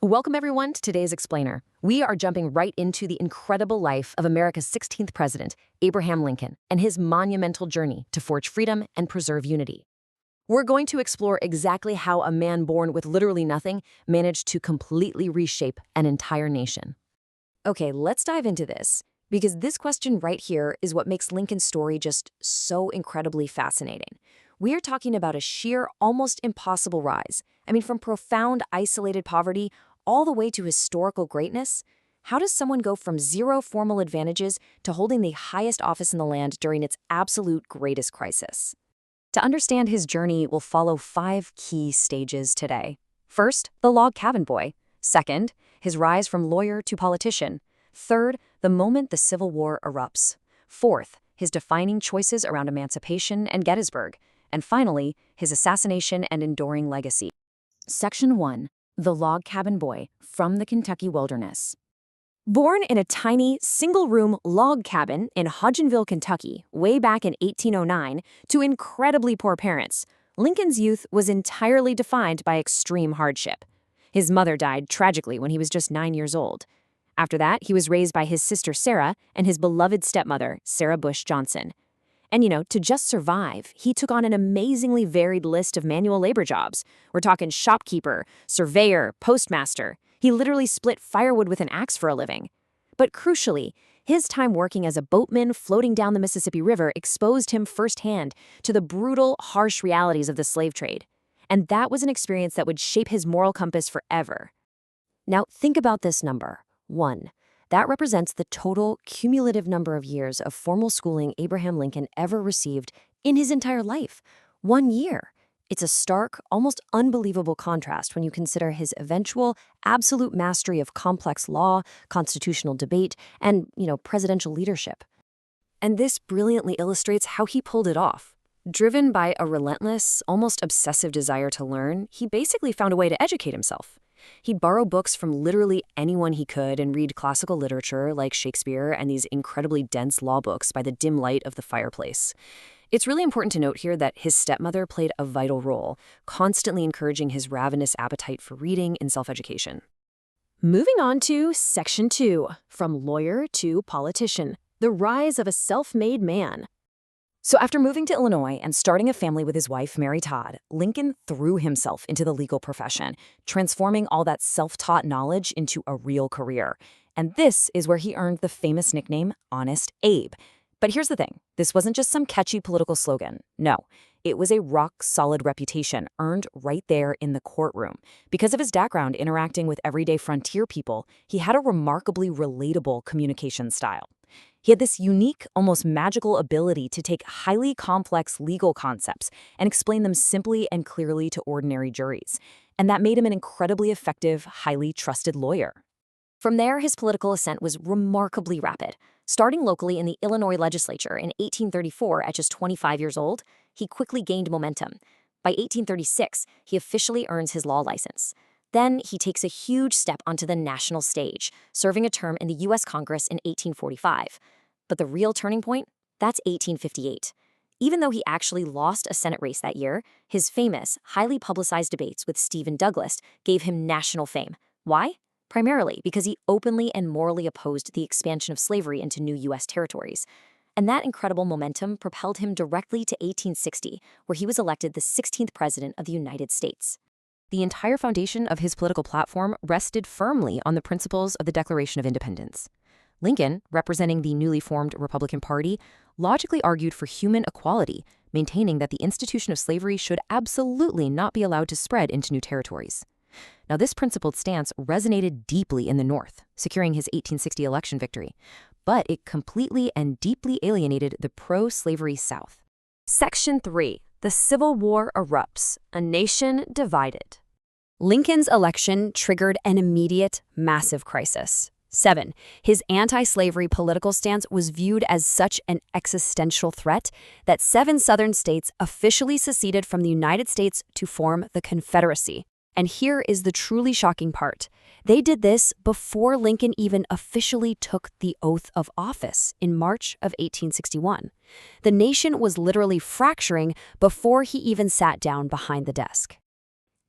Welcome, everyone, to today's Explainer. We are jumping right into the incredible life of America's 16th president, Abraham Lincoln, and his monumental journey to forge freedom and preserve unity. We're going to explore exactly how a man born with literally nothing managed to completely reshape an entire nation. Okay, let's dive into this, because this question right here is what makes Lincoln's story just so incredibly fascinating. We are talking about a sheer, almost impossible rise. From profound, isolated poverty all the way to historical greatness. How does someone go from zero formal advantages to holding the highest office in the land during its absolute greatest crisis? To understand his journey, we'll follow 5 key stages today. First, the log cabin boy. Second, his rise from lawyer to politician. Third, the moment the Civil War erupts. Fourth, his defining choices around Emancipation and Gettysburg. And finally, his assassination and enduring legacy. Section 1. The Log Cabin Boy from the Kentucky Wilderness. Born in a tiny, single-room log cabin in Hodgenville, Kentucky, way back in 1809, to incredibly poor parents, Lincoln's youth was entirely defined by extreme hardship. His mother died tragically when he was just 9 years old. After that, he was raised by his sister Sarah and his beloved stepmother, Sarah Bush Johnson. And to just survive, he took on an amazingly varied list of manual labor jobs. We're talking shopkeeper, surveyor, postmaster. He literally split firewood with an axe for a living. But crucially, his time working as a boatman floating down the Mississippi River exposed him firsthand to the brutal, harsh realities of the slave trade. And that was an experience that would shape his moral compass forever. Now, think about this number, 1. That represents the total cumulative number of years of formal schooling Abraham Lincoln ever received in his entire life. 1 year. It's a stark, almost unbelievable contrast when you consider his eventual absolute mastery of complex law, constitutional debate, and, presidential leadership. And this brilliantly illustrates how he pulled it off. Driven by a relentless, almost obsessive desire to learn, he basically found a way to educate himself. He'd borrow books from literally anyone he could and read classical literature like Shakespeare and these incredibly dense law books by the dim light of the fireplace. It's really important to note here that his stepmother played a vital role, constantly encouraging his ravenous appetite for reading and self-education. Moving on to Section 2, from lawyer to politician, the rise of a self-made man. So after moving to Illinois and starting a family with his wife, Mary Todd, Lincoln threw himself into the legal profession, transforming all that self-taught knowledge into a real career. And this is where he earned the famous nickname, Honest Abe. But here's the thing, this wasn't just some catchy political slogan. No, it was a rock-solid reputation earned right there in the courtroom. Because of his background interacting with everyday frontier people, he had a remarkably relatable communication style. He had this unique, almost magical ability to take highly complex legal concepts and explain them simply and clearly to ordinary juries. And that made him an incredibly effective, highly trusted lawyer. From there, his political ascent was remarkably rapid. Starting locally in the Illinois legislature in 1834 at just 25 years old, he quickly gained momentum. By 1836, he officially earns his law license. Then he takes a huge step onto the national stage, serving a term in the U.S. Congress in 1845. But the real turning point? That's 1858. Even though he actually lost a Senate race that year, his famous, highly publicized debates with Stephen Douglas gave him national fame. Why? Primarily because he openly and morally opposed the expansion of slavery into new U.S. territories. And that incredible momentum propelled him directly to 1860, where he was elected the 16th president of the United States. The entire foundation of his political platform rested firmly on the principles of the Declaration of Independence. Lincoln, representing the newly formed Republican Party, logically argued for human equality, maintaining that the institution of slavery should absolutely not be allowed to spread into new territories. Now, this principled stance resonated deeply in the North, securing his 1860 election victory, but it completely and deeply alienated the pro-slavery South. Section 3. The Civil War erupts, a nation divided. Lincoln's election triggered an immediate, massive crisis. 7. His anti-slavery political stance was viewed as such an existential threat that 7 Southern states officially seceded from the United States to form the Confederacy. And here is the truly shocking part. They did this before Lincoln even officially took the oath of office in March of 1861. The nation was literally fracturing before he even sat down behind the desk.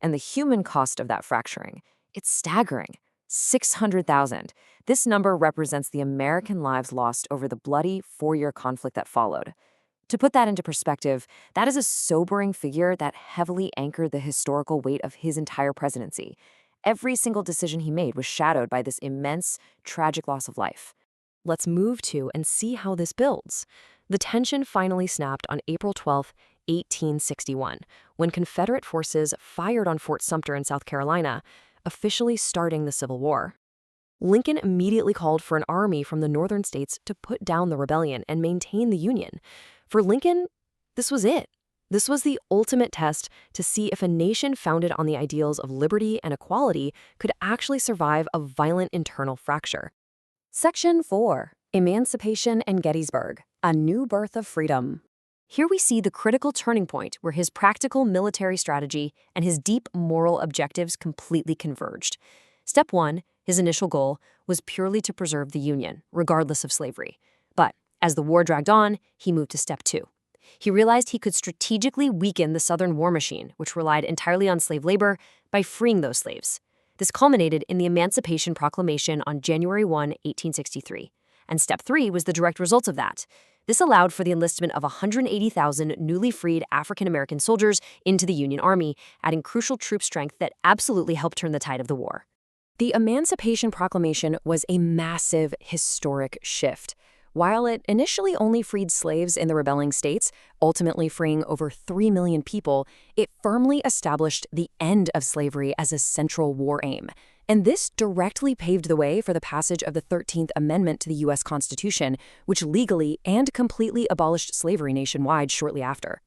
And the human cost of that fracturing, It's staggering. 600,000. This number represents the American lives lost over the bloody 4-year conflict that followed. To put that into perspective, that is a sobering figure that heavily anchored the historical weight of his entire presidency. Every single decision he made was shadowed by this immense, tragic loss of life. Let's move to and see how this builds. The tension finally snapped on April 12, 1861, when Confederate forces fired on Fort Sumter in South Carolina, officially starting the Civil War. Lincoln immediately called for an army from the northern states to put down the rebellion and maintain the Union. For Lincoln, this was it. This was the ultimate test to see if a nation founded on the ideals of liberty and equality could actually survive a violent internal fracture. Section 4. Emancipation and Gettysburg, a new birth of freedom. Here we see the critical turning point where his practical military strategy and his deep moral objectives completely converged. Step 1, his initial goal, was purely to preserve the Union, regardless of slavery. But as the war dragged on, he moved to Step 2. He realized he could strategically weaken the Southern war machine, which relied entirely on slave labor, by freeing those slaves. This culminated in the Emancipation Proclamation on January 1, 1863. And Step 3 was the direct result of that. This allowed for the enlistment of 180,000 newly freed African-American soldiers into the Union Army, adding crucial troop strength that absolutely helped turn the tide of the war. The Emancipation Proclamation was a massive, historic shift. While it initially only freed slaves in the rebelling states, ultimately freeing over 3 million people, it firmly established the end of slavery as a central war aim. And this directly paved the way for the passage of the 13th Amendment to the U.S. Constitution, which legally and completely abolished slavery nationwide shortly after.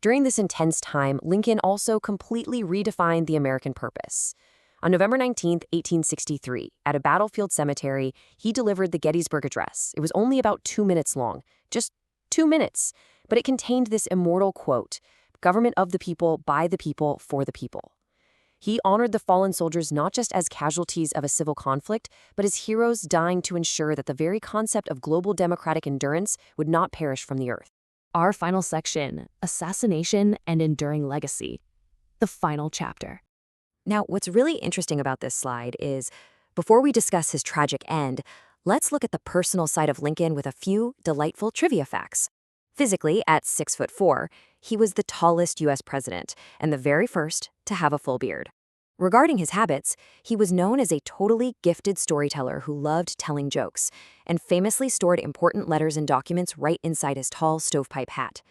During this intense time, Lincoln also completely redefined the American purpose. On November 19, 1863, at a battlefield cemetery, he delivered the Gettysburg Address. It was only about 2 minutes long, just 2 minutes, but it contained this immortal quote, "Government of the people, by the people, for the people." He honored the fallen soldiers not just as casualties of a civil conflict, but as heroes dying to ensure that the very concept of global democratic endurance would not perish from the earth. Our final section, Assassination and Enduring Legacy, the final chapter. Now, what's really interesting about this slide is, before we discuss his tragic end, let's look at the personal side of Lincoln with a few delightful trivia facts. Physically, at 6'4", he was the tallest U.S. president and the very first to have a full beard. Regarding his habits, he was known as a totally gifted storyteller who loved telling jokes and famously stored important letters and documents right inside his tall stovepipe hat.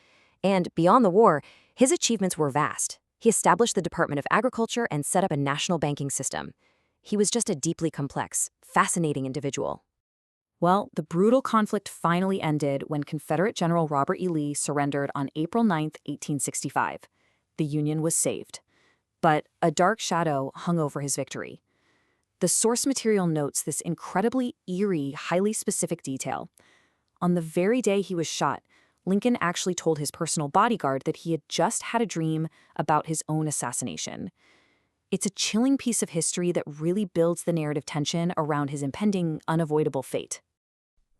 And beyond the war, his achievements were vast. He established the Department of Agriculture and set up a national banking system. He was just a deeply complex, fascinating individual. Well, the brutal conflict finally ended when Confederate General Robert E. Lee surrendered on April 9, 1865. The Union was saved. But a dark shadow hung over his victory. The source material notes this incredibly eerie, highly specific detail. On the very day he was shot, Lincoln actually told his personal bodyguard that he had just had a dream about his own assassination. It's a chilling piece of history that really builds the narrative tension around his impending, unavoidable fate.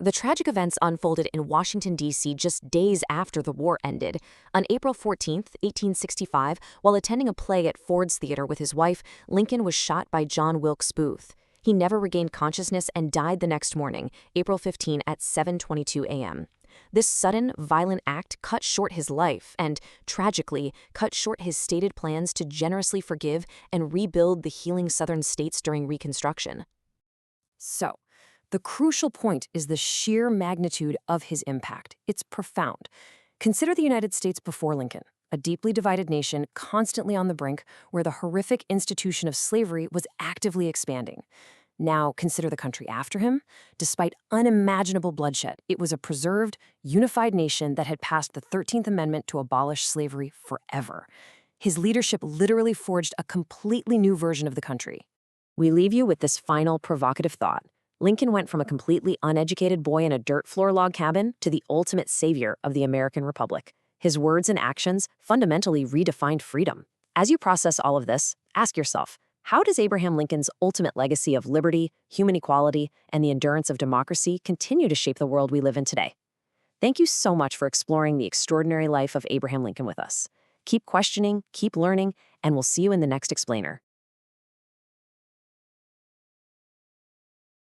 The tragic events unfolded in Washington, D.C. just days after the war ended. On April 14, 1865, while attending a play at Ford's Theater with his wife, Lincoln was shot by John Wilkes Booth. He never regained consciousness and died the next morning, April 15, at 7:22 a.m. This sudden, violent act cut short his life and, tragically, cut short his stated plans to generously forgive and rebuild the healing southern states during Reconstruction. So, the crucial point is the sheer magnitude of his impact. It's profound. Consider the United States before Lincoln, a deeply divided nation constantly on the brink where the horrific institution of slavery was actively expanding. Now, consider the country after him. Despite unimaginable bloodshed, it was a preserved, unified nation that had passed the 13th Amendment to abolish slavery forever. His leadership literally forged a completely new version of the country. We leave you with this final provocative thought. Lincoln went from a completely uneducated boy in a dirt floor log cabin to the ultimate savior of the American Republic. His words and actions fundamentally redefined freedom. As you process all of this, ask yourself, how does Abraham Lincoln's ultimate legacy of liberty, human equality, and the endurance of democracy continue to shape the world we live in today? Thank you so much for exploring the extraordinary life of Abraham Lincoln with us. Keep questioning, keep learning, and we'll see you in the next explainer.